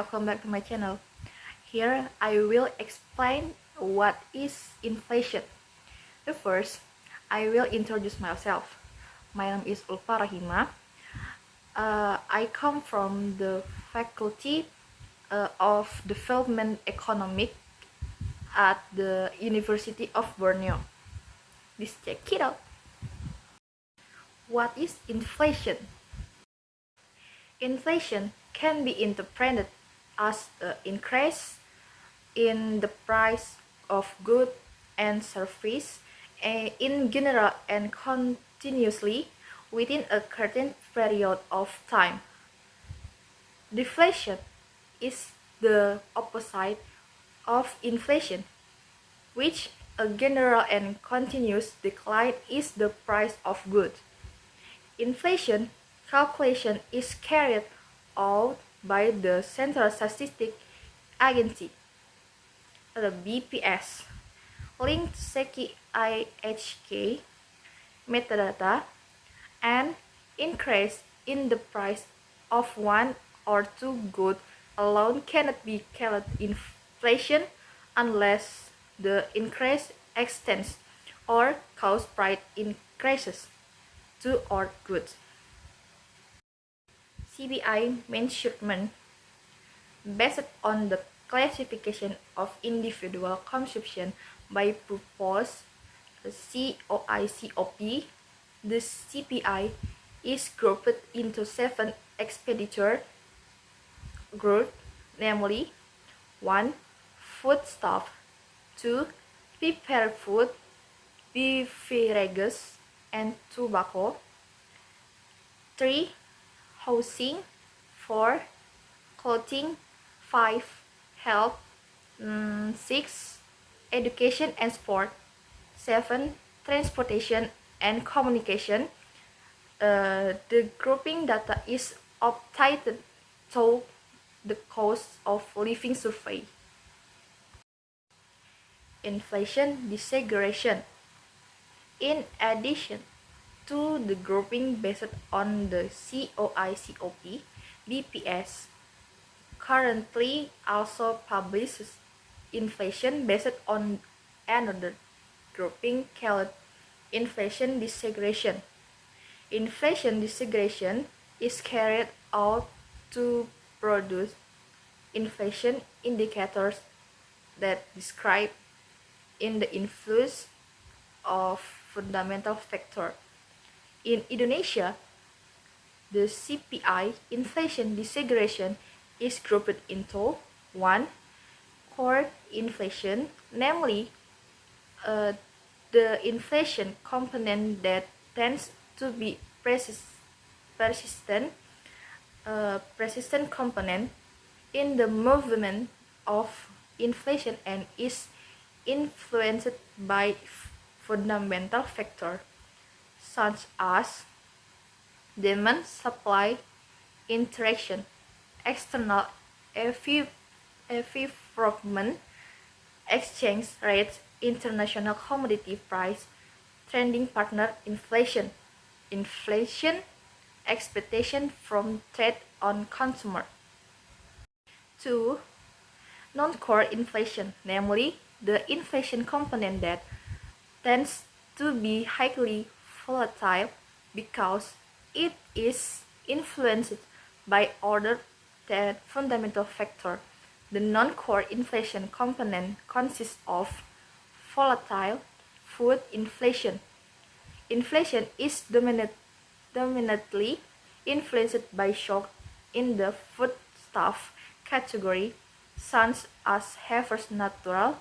welcome back to my channel. Here I will explain what is inflation. The first, I will introduce myself. My name is Ulpah Rohimah. I come from the faculty of Development Economic at the University of Borneo. Let's check it out. What is inflation? Inflation can be interpreted as an increase in the price of goods and services in general and continuously within a certain period of time. Deflation is the opposite of inflation, which a general and continuous decline is the price of goods. Inflation calculation is carried out by the Central Statistic Agency, the BPS, linked to SECI IHK metadata, and increase in the price of one or two goods alone cannot be called inflation unless the increase extends or cause price increases to all goods. CPI measurement based on the classification of individual consumption by purpose COI/COP. The CPI is grouped into 7 expenditure groups, namely 1. Foodstuff, 2. Prepared food, beverages, and tobacco, 3. Housing, 4. Clothing, 5. Health, 6. Education and sport, 7. Transportation and communication. The grouping data is obtained through the cost of living survey. Inflation disaggregation. In addition to the grouping based on the COI/COP, BPS currently also publishes inflation based on another grouping called inflation disaggregation. Inflation disaggregation is carried out to produce inflation indicators that describe in the influence of fundamental factors. In Indonesia, the CPI inflation disaggregation is grouped into 1. Core inflation, namely the inflation component that tends to be persistent component in the movement of inflation and is influenced by fundamental factors such as demand supply interaction, external environment, exchange rates, international commodity price, trading partner inflation, inflation expectation from trade on consumer. 2. Non-core inflation, namely the inflation component that tends to be highly volatile because it is influenced by other than fundamental factors. The non-core inflation component consists of volatile food inflation. Inflation is dominantly influenced by shock in the foodstuff category, such as harvest natural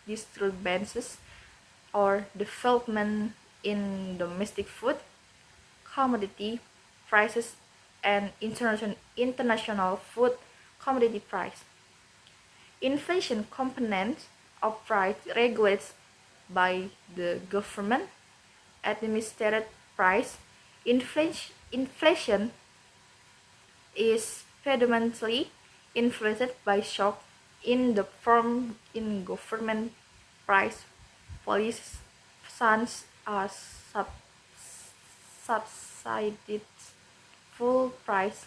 disturbances or development in domestic food, commodity prices, and international food commodity price. Inflation component of price regulated by the government administered price. Inflation is predominantly influenced by shock in the form in government price policies such as subsidized full price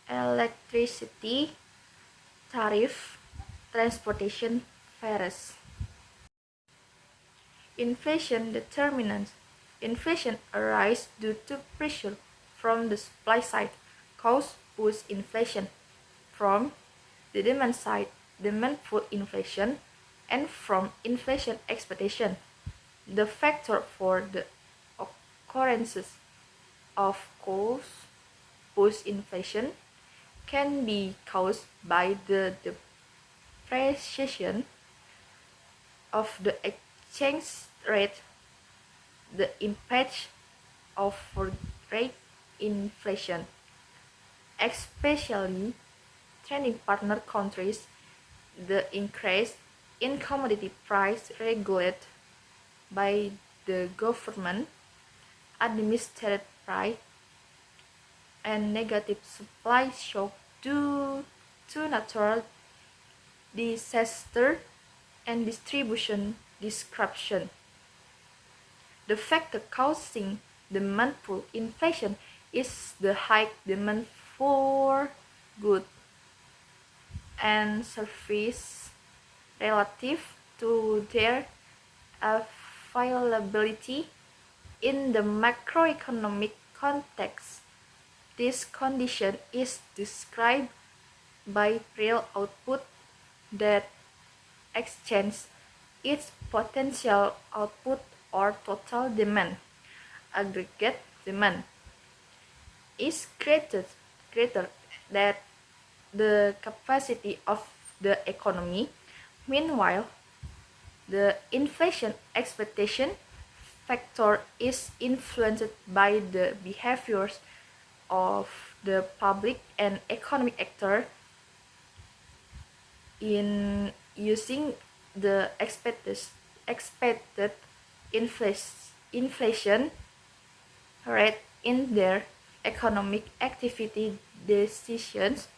electricity tariff, transportation fares. Inflation determinants. Inflation arises due to pressure from the supply side, cause push inflation. From the demand side, demand pull inflation, and from inflation expectation. The factor for the occurrences of cause push inflation can be caused by the depreciation of the exchange rate, the impact of rate inflation, especially trading partner countries, the increase in commodity price regulated by the government, administered price, and negative supply shock due to natural disaster and distribution disruption. The factor causing demand pull inflation is the high demand for goods and services relative to their availability. In the macroeconomic context, this condition is described by real output that exceeds its potential output or total demand. Aggregate demand is greater than the capacity of the economy. Meanwhile, the inflation expectation factor is influenced by the behaviors of the public and economic actor in using the expected inflation rate in their economic activity decisions.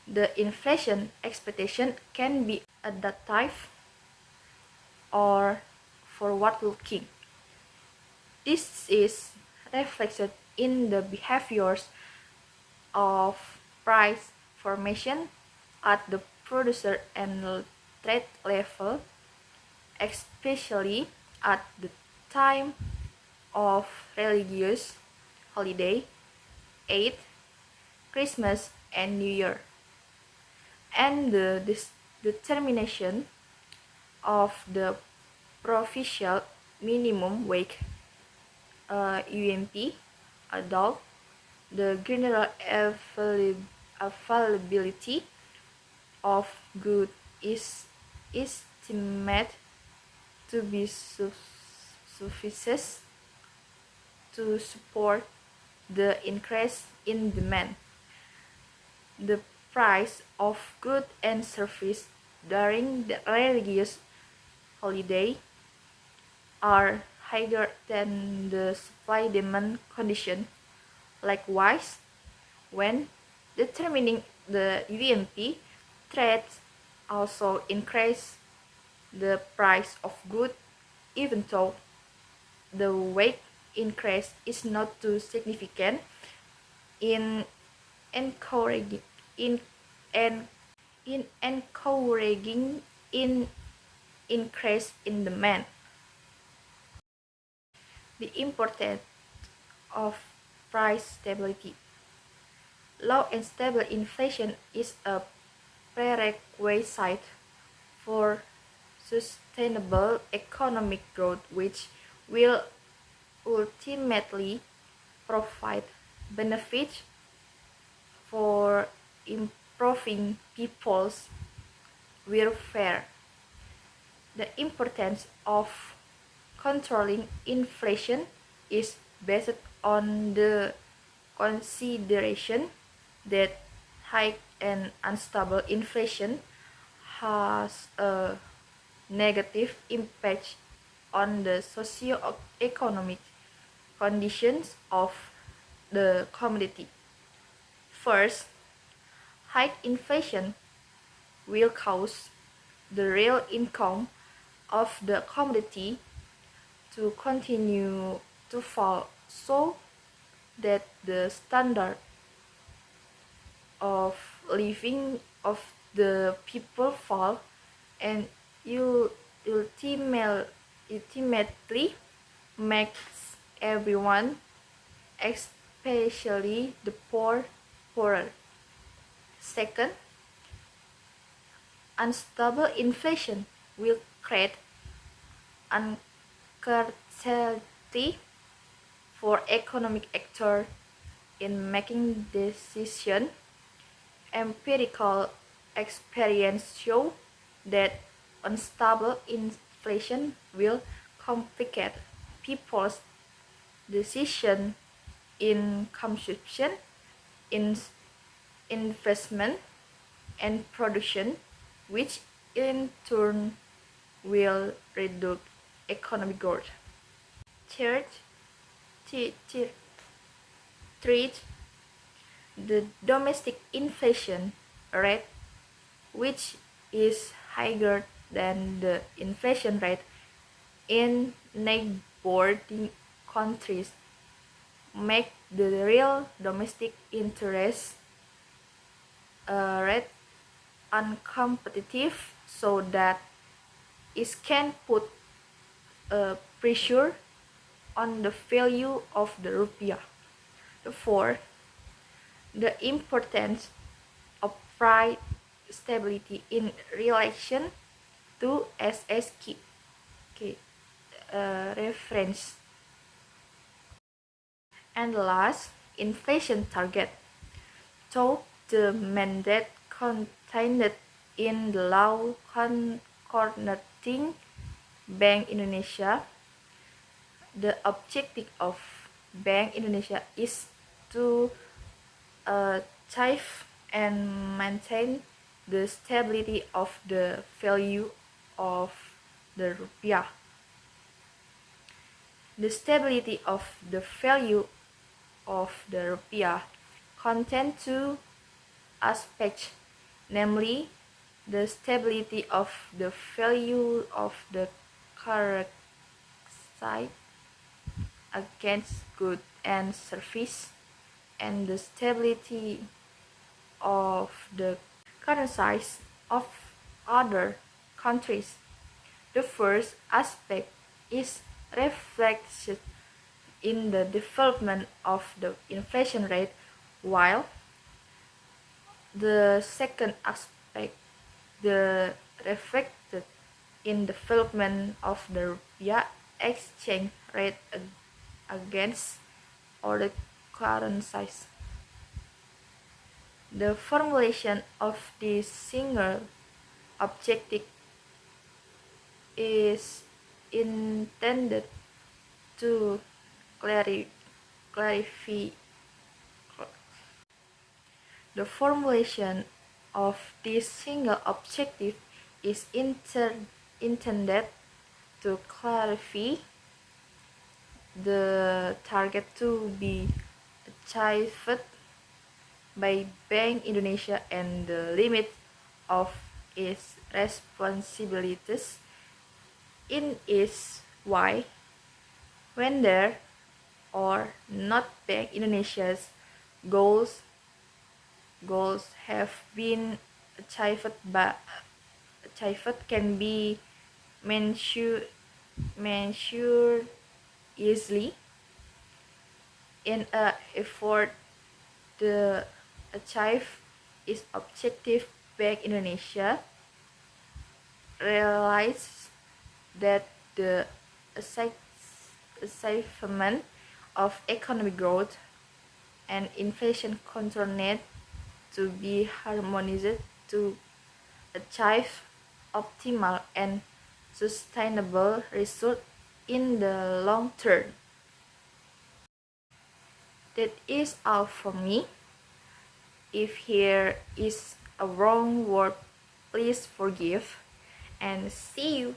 The inflation expectation can be adaptive or forward-looking. This is reflected in the behaviors of price formation at the producer and trade level, especially at the time of religious holiday, Eid, Christmas, and New Year, and the determination of the provincial minimum wage UMP adult, the general availability of goods is estimated to be sufficient to support the increase in demand. The price of goods and services during the religious holiday are higher than the supply-demand condition. Likewise, when determining the UMP, trades also increase the price of goods, even though the weight increase is not too significant in encouraging increase in demand. The importance of price stability. Low and stable inflation is a prerequisite for sustainable economic growth, which will ultimately provide benefits for improving people's welfare. The importance of controlling inflation is based on the consideration that high and unstable inflation has a negative impact on the socio-economic conditions of the commodity. First, high inflation will cause the real income of the commodity to continue to fall, so that the standard of living of the people fall, and you ultimately makes everyone, especially the poor, poorer. Second, unstable inflation will create uncertainty for economic actors in making decisions. Empirical experience show that unstable inflation will complicate people's decision in consumption, in investment, and production, which in turn will reduce economic growth. Third, treat the domestic inflation rate, which is higher than the inflation rate in neighboring countries, make the real domestic interest rate uncompetitive, so that it can put pressure on the value of the rupiah. Fourth, the importance of price stability in relation to SSQ reference. And last, inflation target. So the mandate contained in the law coordinating Bank Indonesia, the objective of Bank Indonesia is to achieve and maintain the stability of the value of the rupiah. The stability of the value of the rupiah contains two aspects, namely the stability of the value of the currency against goods and services, and the stability of the currencies of other countries. The first aspect is reflected in the development of the inflation rate, while the second aspect the reflected in development of the rupiah exchange rate against other currencies. The formulation of this single objective is intended to clarify. The formulation of this single objective is intended to clarify the target to be achieved by Bank Indonesia and the limit of its responsibilities in its way, whether or not Bank Indonesia's goals have been achieved can be measured easily in an effort to achieve its objective. Bank Indonesia realizes that the achievement of economic growth and inflation control need to be harmonized to achieve optimal and sustainable results in the long term. That is all from me. If here is a wrong word, please forgive, and see you.